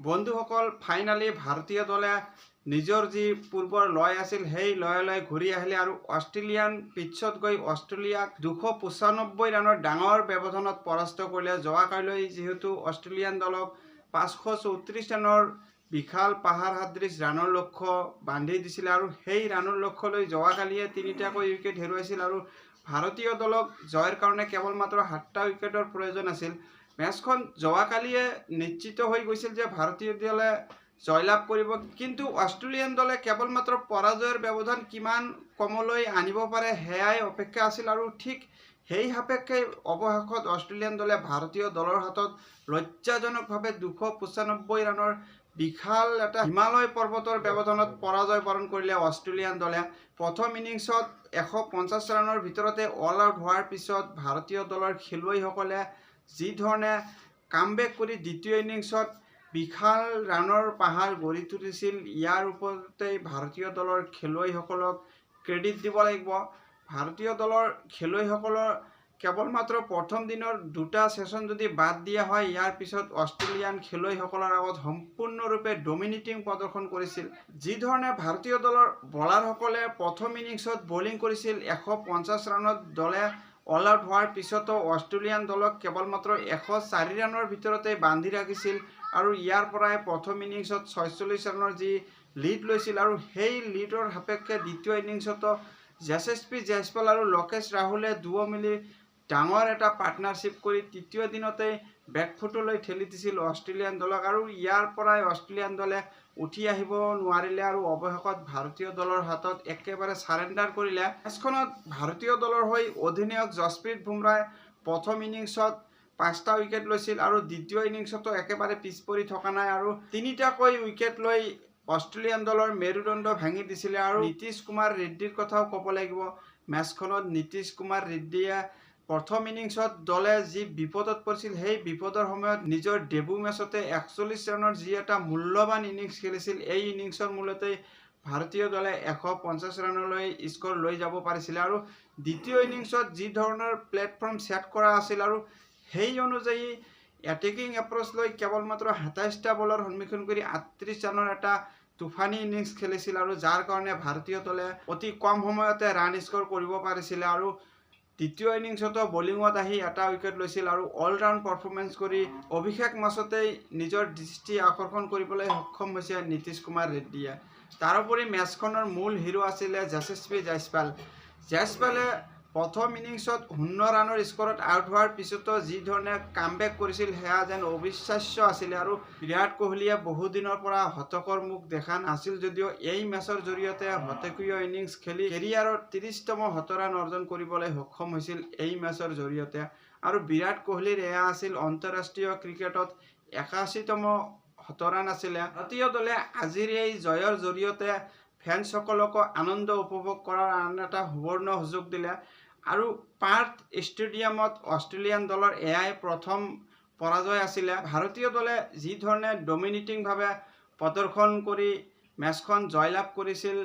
বন্ধুসকল ফাইনালি ভাৰতীয় দলে নিজৰ যি পূৰ্বৰ লয় আছিল সেই লয়লৈ ঘূৰি আহিলে আৰু অষ্ট্ৰেলিয়ান পিটছত গৈ অষ্ট্ৰেলিয়াক 295 ৰানৰ ডাঙৰ ব্যৱধানত পৰাস্ত কৰিলে। যোৱাকালিলৈ যিহেতু অষ্ট্ৰেলিয়ান দলক 534 ৰানৰ বিশাল পাহাৰ সদৃশ ৰানৰ লক্ষ্য বান্ধি দিছিলে আৰু সেই ৰানৰ লক্ষ্যলৈ যোৱাকালিয়ে 3টাকৈ উইকেট হেৰুৱাইছিল আৰু ভাৰতীয় দলক জয়ৰ কাৰণে কেৱল মাত্ৰ 7টা উইকেটৰ প্ৰয়োজন আছিল। মেচখন যোৱাকালিয়ে নিশ্চিত হৈ গৈছিল যে ভাৰতীয় দলে জয়লাভ কৰিব, কিন্তু অষ্ট্ৰেলিয়ান দলে কেৱল মাত্ৰ পৰাজয়ৰ ব্যৱধান কিমান কমলৈ আনিব পাৰে সেয়াই অপেক্ষা আছিল আৰু ঠিক সেই সাপেক্ষে অৱশেষত অষ্ট্ৰেলিয়ান দলে ভাৰতীয় দলৰ হাতত লজ্জাজনকভাৱে 295 ৰানৰ বিশাল এটা হিমালয় পৰ্বতৰ ব্যৱধানত পৰাজয় বৰণ কৰিলে। অষ্ট্ৰেলিয়ান দলে প্ৰথম ইনিংছত 150 ৰানৰ ভিতৰতে অল আউট হোৱাৰ পিছত ভাৰতীয় দলৰ খেলুৱৈসকলে যি ধৰণে কামবেক কৰি দ্বিতীয় ইনিংছত বিশাল ৰানৰ পাহাৰ গঢ়ি তুলিছিল, ইয়াৰ ওপৰতে ভাৰতীয় দলৰ খেলুৱৈসকলক ক্ৰেডিট দিব লাগিব। ভাৰতীয় দলৰ খেলুৱৈসকলৰ কেৱল মাত্ৰ প্ৰথম দিনৰ 2টা ছেছন যদি বাদ দিয়া হয়, ইয়াৰ পিছত অষ্ট্ৰেলিয়ান খেলুৱৈসকলৰ আগত সম্পূৰ্ণৰূপে ডমিনেটিং প্ৰদৰ্শন কৰিছিল। যি ধৰণে ভাৰতীয় দলৰ বলাৰসকলে প্ৰথম ইনিংছত বলিং কৰিছিল 150 ৰানত, দলে অল আউট হোৱাৰ পিছতো অষ্ট্ৰেলিয়ান দলক কেৱল মাত্ৰ 104 ৰানৰ ভিতৰতে বান্ধি ৰাখিছিল আৰু ইয়াৰ পৰাই প্ৰথম ইনিংছত 46 ৰানৰ যি লিড লৈছিল আৰু সেই লিডৰ সাপেক্ষে দ্বিতীয় ইনিংছতো যশস্বী জয়সৱাল আৰু লোকেশ ৰাহুলে দুয়ো মিলি ডাঙৰ এটা পাৰ্টনাৰশ্বিপ কৰি তৃতীয় দিনতেই বেকফুটলৈ ঠেলি দিছিল অষ্ট্ৰেলিয়ান দলক আৰু ইয়াৰ পৰাই অষ্ট্ৰেলিয়ান দলে উঠি আহিব নোৱাৰিলে আৰু অৱশেষত ভাৰতীয় দলৰ হাতত একেবাৰে চাৰেণ্ডাৰ কৰিলে। মেচখনত ভাৰতীয় দলৰ হৈ অধিনায়ক যশপ্ৰীত বুমৰাহে প্ৰথম ইনিংছত 5টা উইকেট লৈছিল আৰু দ্বিতীয় ইনিংছতো একেবাৰে পিছ পৰি থকা নাই আৰু 3টাকৈ উইকেট লৈ অষ্ট্ৰেলিয়ান দলৰ মেৰুদণ্ড ভাঙি দিছিলে। আৰু নীতিশ কুমাৰ ৰেড্ডীৰ কথাও ক'ব লাগিব। মেচখনত নীতিশ কুমাৰ ৰেড্ডীয়ে প্ৰথম ইনিংছত দলে যি বিপদত পৰিছিল সেই বিপদৰ সময়ত নিজৰ ডেবু মেচতে 41 ৰানৰ যি এটা মূল্যৱান ইনিংছ খেলিছিল, এই ইনিংছৰ মূলতেই ভাৰতীয় দলে 150 ৰানলৈ স্ক'ৰ লৈ যাব পাৰিছিলে আৰু দ্বিতীয় ইনিংছত যি ধৰণৰ প্লেটফৰ্ম ছেট কৰা আছিল আৰু সেই অনুযায়ী এটেকিং এপ্ৰ'চ লৈ কেৱল মাত্ৰ 27টা বলৰ সন্মুখীন কৰি 38 ৰানৰ এটা তুফানী ইনিংছ খেলিছিল আৰু যাৰ কাৰণে ভাৰতীয় দলে অতি কম সময়তে ৰান স্ক'ৰ কৰিব পাৰিছিলে আৰু দ্বিতীয় ইনিংছতো বলিঙত আহি এটা উইকেট লৈছিল আৰু অলৰাউণ্ড পাৰফৰ্মেঞ্চ কৰি অভিষেক মেচতেই নিজৰ দৃষ্টি আকৰ্ষণ কৰিবলৈ সক্ষম হৈছে নীতিশ কুমাৰ ৰেড্ডীয়ে। তাৰোপৰি মেচখনৰ মূল হিৰো আছিলে যশস্বী জয়সৱাল। জয়সৱালে প্ৰথম ইনিংছত 0 ৰানৰ স্ক'ৰত আউট হোৱাৰ পিছতো যি ধৰণে কামবেক কৰিছিল সেয়া যেন অবিশ্বাস্য আছিলে আৰু বিৰাট কোহলীয়ে বহুদিনৰ পৰা হতকৰ মুখ দেখা নাছিল যদিও এই মেচৰ জৰিয়তে হতকীয় ইনিংছ খেলি কেৰিয়াৰৰ 30তম শতৰান অৰ্জন কৰিবলৈ সক্ষম হৈছিল এই মেচৰ জৰিয়তে আৰু বিৰাট কোহলীৰ এয়া আছিল আন্তঃৰাষ্ট্ৰীয় ক্ৰিকেটত 81তম শতৰান আছিলে। ভাৰতীয় দলে আজিৰ এই জয়ৰ জৰিয়তে ফেন্সসকলকো আনন্দ উপভোগ কৰাৰ আন এটা সুবৰ্ণ সুযোগ দিলে আৰু পাৰ্থ ষ্টেডিয়ামত অষ্ট্ৰেলিয়ান দলৰ এয়াই প্ৰথম পৰাজয় আছিলে। ভাৰতীয় দলে যি ধৰণে ডমিনেটিংভাৱে প্ৰদৰ্শন কৰি মেচখন জয়লাভ কৰিছিল,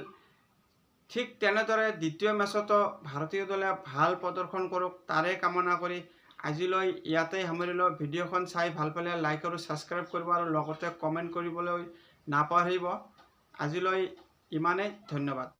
ঠিক তেনেদৰে দ্বিতীয় মেচতো ভাৰতীয় দলে ভাল প্ৰদৰ্শন কৰক তাৰে কামনা কৰি আজিলৈ ইয়াতেই সামৰিলোঁ। ভিডিঅ'খন চাই ভাল পালে লাইক আৰু ছাবস্ক্ৰাইব কৰিব আৰু লগতে কমেণ্ট কৰিবলৈ নাপাহৰিব। আজিলৈ ইমানেই, ধন্যবাদ।